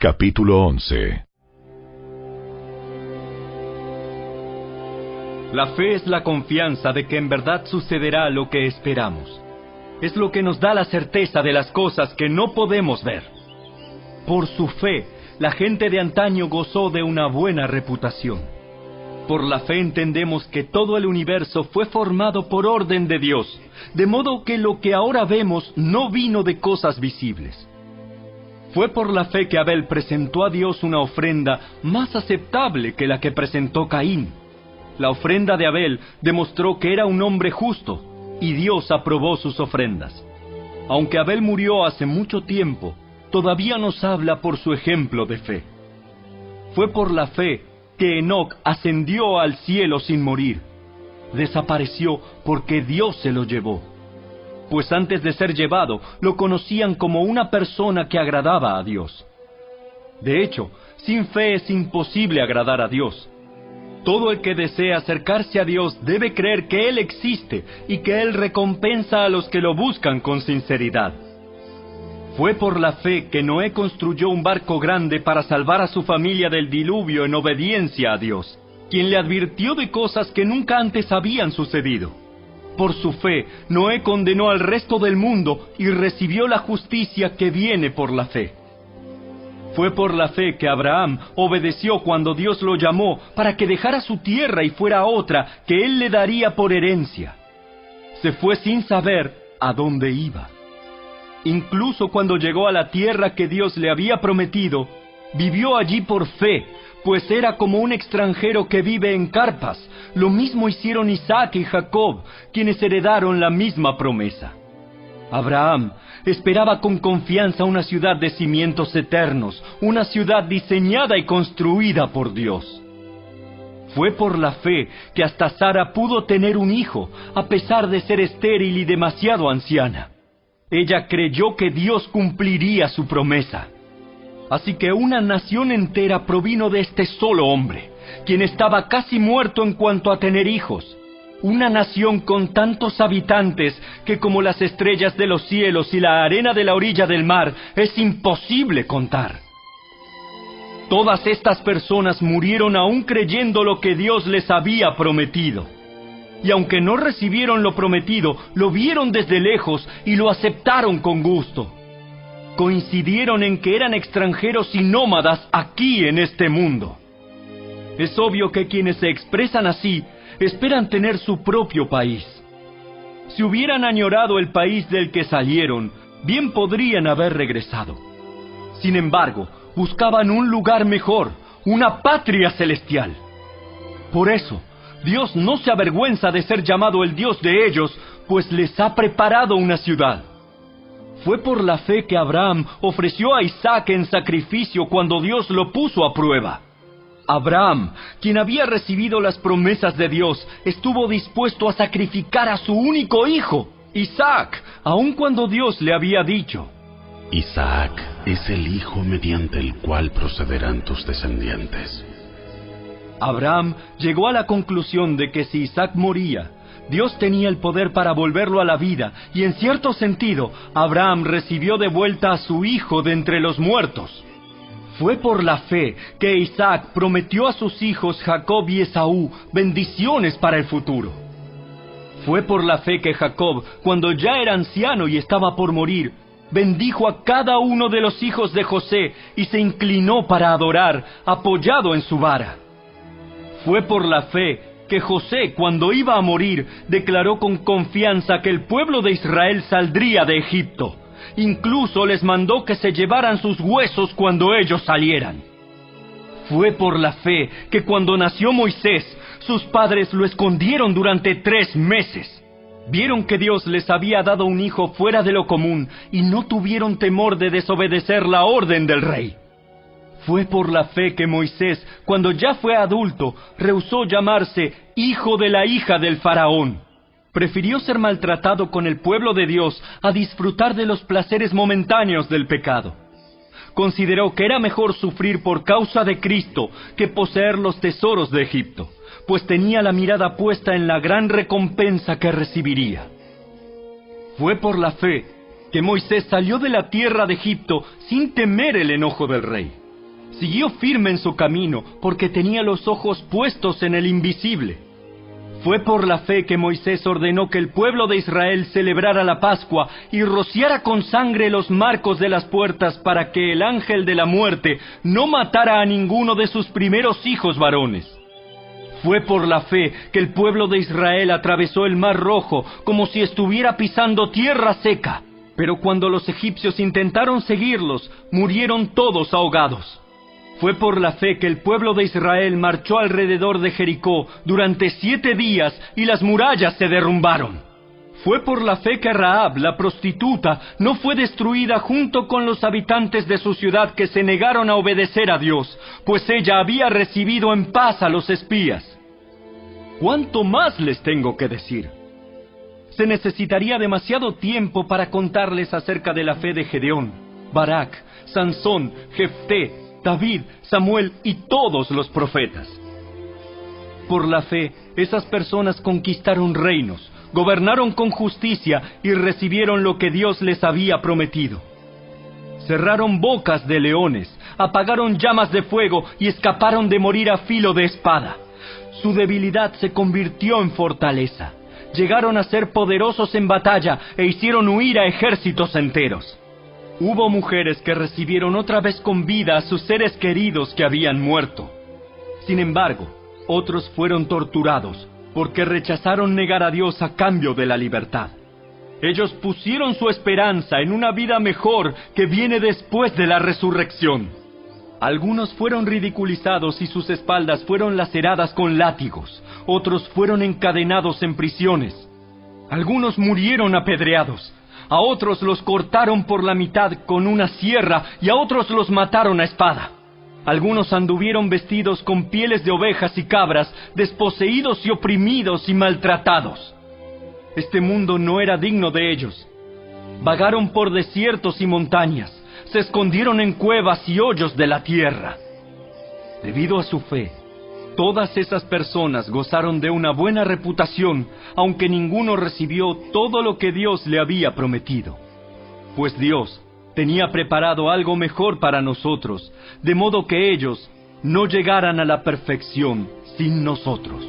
Capítulo 11. La fe es la confianza de que en verdad sucederá lo que esperamos. Es lo que nos da la certeza de las cosas que no podemos ver. Por su fe, la gente de antaño gozó de una buena reputación. Por la fe entendemos que todo el universo fue formado por orden de Dios, de modo que lo que ahora vemos no vino de cosas visibles. Fue por la fe que Abel presentó a Dios una ofrenda más aceptable que la que presentó Caín. La ofrenda de Abel demostró que era un hombre justo, y Dios aprobó sus ofrendas. Aunque Abel murió hace mucho tiempo, todavía nos habla por su ejemplo de fe. Fue por la fe que Enoc ascendió al cielo sin morir. Desapareció porque Dios se lo llevó. Pues antes de ser llevado, lo conocían como una persona que agradaba a Dios. De hecho, sin fe es imposible agradar a Dios. Todo el que desea acercarse a Dios debe creer que Él existe y que Él recompensa a los que lo buscan con sinceridad. Fue por la fe que Noé construyó un barco grande para salvar a su familia del diluvio en obediencia a Dios, quien le advirtió de cosas que nunca antes habían sucedido. Por su fe, Noé condenó al resto del mundo y recibió la justicia que viene por la fe. Fue por la fe que Abraham obedeció cuando Dios lo llamó para que dejara su tierra y fuera a otra que él le daría por herencia. Se fue sin saber a dónde iba. Incluso cuando llegó a la tierra que Dios le había prometido, vivió allí por fe, pues era como un extranjero que vive en carpas. Lo mismo hicieron Isaac y Jacob, quienes heredaron la misma promesa. Abraham esperaba con confianza una ciudad de cimientos eternos, una ciudad diseñada y construida por Dios. Fue por la fe que hasta Sara pudo tener un hijo, a pesar de ser estéril y demasiado anciana. Ella creyó que Dios cumpliría su promesa. Así que una nación entera provino de este solo hombre, quien estaba casi muerto en cuanto a tener hijos. Una nación con tantos habitantes que como las estrellas de los cielos y la arena de la orilla del mar es imposible contar. Todas estas personas murieron aún creyendo lo que Dios les había prometido. Y aunque no recibieron lo prometido, lo vieron desde lejos y lo aceptaron con gusto. Coincidieron en que eran extranjeros y nómadas aquí en este mundo. Es obvio que quienes se expresan así esperan tener su propio país. Si hubieran añorado el país del que salieron, bien podrían haber regresado. Sin embargo, buscaban un lugar mejor, una patria celestial. Por eso, Dios no se avergüenza de ser llamado el Dios de ellos, pues les ha preparado una ciudad. Fue por la fe que Abraham ofreció a Isaac en sacrificio cuando Dios lo puso a prueba. Abraham, quien había recibido las promesas de Dios, estuvo dispuesto a sacrificar a su único hijo, Isaac, aun cuando Dios le había dicho: Isaac es el hijo mediante el cual procederán tus descendientes. Abraham llegó a la conclusión de que si Isaac moría, Dios tenía el poder para volverlo a la vida, y en cierto sentido, Abraham recibió de vuelta a su hijo de entre los muertos. Fue por la fe que Isaac prometió a sus hijos Jacob y Esaú bendiciones para el futuro. Fue por la fe que Jacob, cuando ya era anciano y estaba por morir, bendijo a cada uno de los hijos de José y se inclinó para adorar, apoyado en su vara. Fue por la fe que José, cuando iba a morir, declaró con confianza que el pueblo de Israel saldría de Egipto. Incluso les mandó que se llevaran sus huesos cuando ellos salieran. Fue por la fe que cuando nació Moisés, sus padres lo escondieron durante 3 meses. Vieron que Dios les había dado un hijo fuera de lo común y no tuvieron temor de desobedecer la orden del rey. Fue por la fe que Moisés, cuando ya fue adulto, rehusó llamarse hijo de la hija del faraón. Prefirió ser maltratado con el pueblo de Dios a disfrutar de los placeres momentáneos del pecado. Consideró que era mejor sufrir por causa de Cristo que poseer los tesoros de Egipto, pues tenía la mirada puesta en la gran recompensa que recibiría. Fue por la fe que Moisés salió de la tierra de Egipto sin temer el enojo del rey. Siguió firme en su camino, porque tenía los ojos puestos en el invisible. Fue por la fe que Moisés ordenó que el pueblo de Israel celebrara la Pascua y rociara con sangre los marcos de las puertas para que el ángel de la muerte no matara a ninguno de sus primeros hijos varones. Fue por la fe que el pueblo de Israel atravesó el Mar Rojo como si estuviera pisando tierra seca. Pero cuando los egipcios intentaron seguirlos, murieron todos ahogados. Fue por la fe que el pueblo de Israel marchó alrededor de Jericó durante 7 días y las murallas se derrumbaron. Fue por la fe que Rahab, la prostituta, no fue destruida junto con los habitantes de su ciudad que se negaron a obedecer a Dios, pues ella había recibido en paz a los espías. ¿Cuánto más les tengo que decir? Se necesitaría demasiado tiempo para contarles acerca de la fe de Gedeón, Barak, Sansón, Jefté, David, Samuel y todos los profetas. Por la fe, esas personas conquistaron reinos, gobernaron con justicia y recibieron lo que Dios les había prometido. Cerraron bocas de leones, apagaron llamas de fuego y escaparon de morir a filo de espada. Su debilidad se convirtió en fortaleza. Llegaron a ser poderosos en batalla e hicieron huir a ejércitos enteros. Hubo mujeres que recibieron otra vez con vida a sus seres queridos que habían muerto. Sin embargo, otros fueron torturados porque rechazaron negar a Dios a cambio de la libertad. Ellos pusieron su esperanza en una vida mejor que viene después de la resurrección. Algunos fueron ridiculizados y sus espaldas fueron laceradas con látigos. Otros fueron encadenados en prisiones. Algunos murieron apedreados. A otros los cortaron por la mitad con una sierra y a otros los mataron a espada. Algunos anduvieron vestidos con pieles de ovejas y cabras, desposeídos y oprimidos y maltratados. Este mundo no era digno de ellos. Vagaron por desiertos y montañas, se escondieron en cuevas y hoyos de la tierra. Debido a su fe, todas esas personas gozaron de una buena reputación, aunque ninguno recibió todo lo que Dios le había prometido. Pues Dios tenía preparado algo mejor para nosotros, de modo que ellos no llegaran a la perfección sin nosotros.